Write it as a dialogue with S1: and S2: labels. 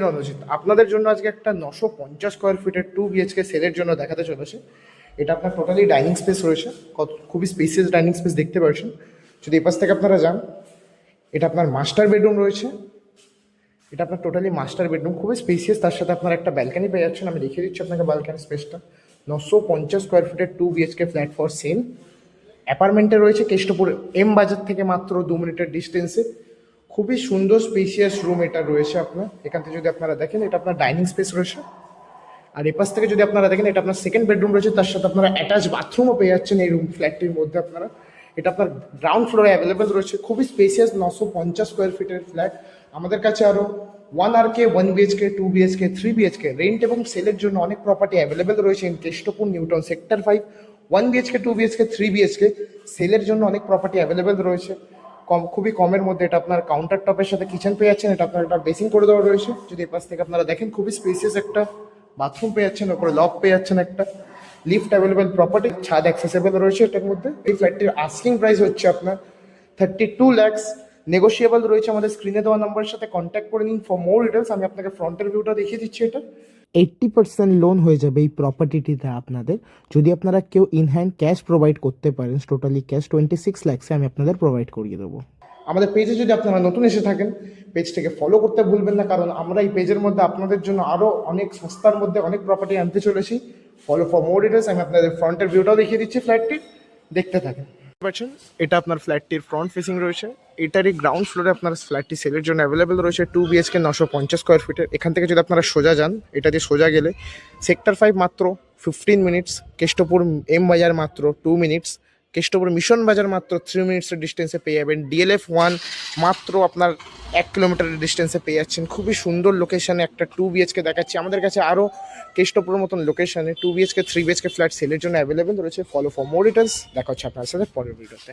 S1: রণজিৎ আপনাদের জন্য আজকে একটা 950 স্কোয়ার ফিটের 2 BHK সেলের জন্য দেখাতে চলেছে। এটা আপনার টোটালি ডাইনিং স্পেস রয়েছে, খুবই স্পেসিয়াস ডাইনিং স্পেস দেখতে পাচ্ছেন। যদি এই পাশ থেকে আপনারা যান, এটা আপনার মাস্টার বেডরুম রয়েছে। এটা আপনার টোটালি মাস্টার বেডরুম, খুবই স্পেসিয়াস। তার সাথে আপনার একটা ব্যালকানি পেয়ে যাচ্ছেন। আমি দেখিয়ে দিচ্ছি আপনাকে ব্যালকানি স্পেসটা। 950 স্কোয়ার ফিটের 2 BHK ফ্ল্যাট ফর সেল অ্যাপার্টমেন্টে রয়েছে কেষ্টপুর এম বাজার থেকে মাত্র 2 মিনিটের ডিস্টেন্সে। খুবই সুন্দর স্পেসিয়াস রুম এটা রয়েছে আপনার। এখান থেকে যদি আপনারা দেখেন, এটা আপনার ডাইনিং স্পেস রয়েছে। আর এপাশ থেকে যদি আপনারা দেখেন, এটা আপনার সেকেন্ড বেডরুম রয়েছে, তার সাথে আপনারা অ্যাটাচ বাথরুমও পেয়ে যাচ্ছেন এই রুম ফ্ল্যাটটির মধ্যে আপনারা। এটা আপনার গ্রাউন্ড ফ্লোরে অ্যাভেলেবেল রয়েছে, খুবই স্পেসিয়াস 950 স্কোয়ার ফিটের ফ্ল্যাট। আমাদের কাছে আরও 1 RK, 1 BHK, 2 BHK, 3 BHK rent এবং সেলের জন্য অনেক প্রপার্টি অ্যাভেলেবেল রয়েছে in Kestopur new town sector 5। 1 BHK, 2 BHK, 3 BHK সেলের জন্য অনেক প্রপার্টি অ্যাভেলেবেল রয়েছে খুবই কমের মধ্যে। এটা আপনার কাউন্টার টপের সাথে কিচেন পেয়ে যাচ্ছেন। এটা আপনার একটা বেসিং করে দেওয়া রয়েছে। যদি এ পাশ থেকে আপনারা দেখেন, খুবই স্পেসিয়াস একটা বাথরুম পেয়ে যাচ্ছেন, ওপরে লক পেয়ে যাচ্ছেন, একটা লিফট অ্যাভেলেবেল প্রপার্টি, ছাদ অ্যাক্সেসেবল রয়েছে এটার মধ্যে। এই ফ্ল্যাটটির আস্কিং প্রাইস হচ্ছে আপনার 32 lakhs, নেগোশিয়েবল রয়েছে। আমাদের স্ক্রিনে দেওয়া নাম্বারের সাথে কন্ট্যাক্ট করে নিন ফর মোর ডিটেলস। আমি আপনাকে ফ্রন্টের ভিউটা দেখিয়ে দিচ্ছি। এটা
S2: 80% লোন হয়ে যাবে এই প্রপার্টিটিতে আপনাদের, যদি আপনারা কেউ ইন হ্যান্ড ক্যাশ প্রোভাইড করতে পারেন। টোটালি ক্যাশ 26 lakhs আমি আপনাদের প্রোভাইড করিয়ে দেবো।
S1: আমাদের পেজে যদি আপনারা নতুন এসে থাকেন, পেজটাকে ফলো করতে ভুলবেন না, কারণ আমরা এই পেজের মধ্যে আপনাদের জন্য আরও অনেক সস্তার মধ্যে অনেক প্রপার্টি আনতে চলেছি। Follow for more details. আমি আপনাদের ফ্রন্টের ভিউটাও দেখিয়ে দিচ্ছি ফ্ল্যাটটি, দেখতে থাকেন। পাচ্ছেন, এটা আপনার ফ্ল্যাটটির ফ্রন্ট ফেসিং রয়েছে। এটারই গ্রাউন্ড ফ্লোরে আপনার ফ্ল্যাটটি সেলের জন্য অ্যাভেলেবেল রয়েছে। 2 BHK 950 স্কোয়ার ফিটের। এখান থেকে যদি আপনারা সোজা যান, এটা দিয়ে সোজা গেলে সেক্টর 5 মাত্র 15 মিনিটস, কেষ্টপুর এম বাজার মাত্র 2 মিনিটস, কেষ্টপুর মিশন বাজার মাত্র 3 মিনিটসের ডিস্টেন্সে পেয়ে যাবেন। DLF 1 মাত্র আপনার 1 কিলোমিটারের ডিস্টেন্সে পেয়ে যাচ্ছেন। খুবই সুন্দর লোকেশানে একটা 2 BHK দেখাচ্ছি। আমাদের কাছে আরও কেষ্টপুরের মতন লোকেশানে 2 BHK, 3 BHK ফ্ল্যাট সেলের জন্য অ্যাভেলেবেল রয়েছে। Follow for more details. দেখা হচ্ছে আপনার সাথে পরের ভিডিওতে।